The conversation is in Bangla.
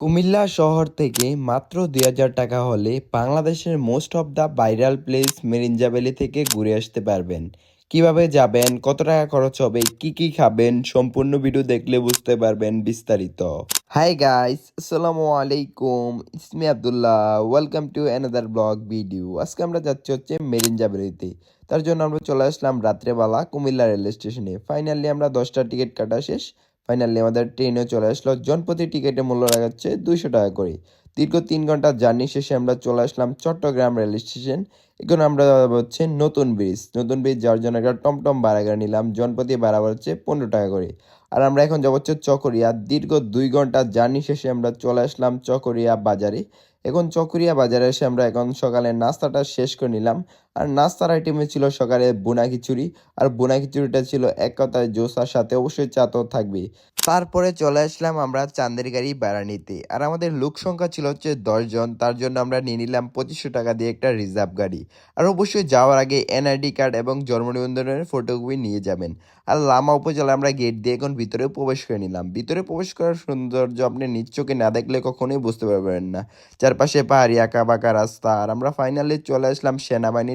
কুমিল্লা শহর থেকে মাত্র ২,০০০ টাকা হলে বাংলাদেশের most of the viral place মেরিঞ্জা valley থেকে ঘুরে আসতে পারবেন। কিভাবে যাবেন, কত টাকা খরচ হবে, কি কি খাবেন, সম্পূর্ণ ভিডিও দেখলে বুঝতে পারবেন বিস্তারিত। হাই গাইস, আসসালামু আলাইকুম। It's me Abdullah. Welcome to another blog video. আজকে আমরা যাচ্ছি হচ্ছে মেরিঞ্জা ভ্যালিতে। তার জন্য আমরা চলে আসলাম রাত্রেবেলা কুমিল্লা রেল স্টেশনে। ফাইনালি আমরা 10টার টিকিট কাটা শেষ। ফাইনালি আমাদের ট্রেনে চলে আসলো। জনপ্রতি টিকিটের মূল্য রাখাচ্ছে 200 টাকা করে। দীর্ঘ 3 ঘন্টার জার্নি শেষে আমরা চলে আসলাম চট্টগ্রাম রেল স্টেশন। এখন আমরা হচ্ছে নতুন ব্রিজ যাওয়ার জন্য একটা টমটম ভাড়া করে নিলাম। জনপ্রতি ভাড়া হচ্ছে 15 টাকা করে। আর আমরা এখন যাবো হচ্ছে চকরিয়া। দীর্ঘ 2 ঘন্টার জার্নি শেষে আমরা চলে আসলাম চকরিয়া বাজারে। এখন চকরিয়া বাজারে এসে আমরা এখন সকালে নাস্তাটা শেষ করে নিলাম। আর নাস্তার আইটেমে ছিল সকালে বোনা খিচুড়ি। আর বোনা খিচুড়িটা ছিল এক কথায় জোস, আর সাথে অবশ্যই চা তো থাকবেই। তারপরে চলে আসলাম আমরা চাঁদের গাড়ি ভাড়া নিতে। আর আমাদের লোক সংখ্যা ছিল হচ্ছে 10 জন। তার জন্য আমরা নিয়ে নিলাম 2500 টাকা দিয়ে একটা রিজার্ভ গাড়ি। আর অবশ্যই যাওয়ার আগে এনআইডি কার্ড এবং জন্ম নিবন্ধনের ফটোকপি নিয়ে যাবেন। আর লামা উপজেলা আমরা গেট দিয়ে এখন ভিতরে প্রবেশ করে নিলাম। ভিতরে প্রবেশ করার সৌন্দর্য আপনি নিজ চোখে না দেখলে কখনোই বুঝতে পারবেন না। চারপাশে পাহাড়ি আঁকা বাঁকা রাস্তা। আর আমরা ফাইনালি চলে আসলাম সেনাবাহিনী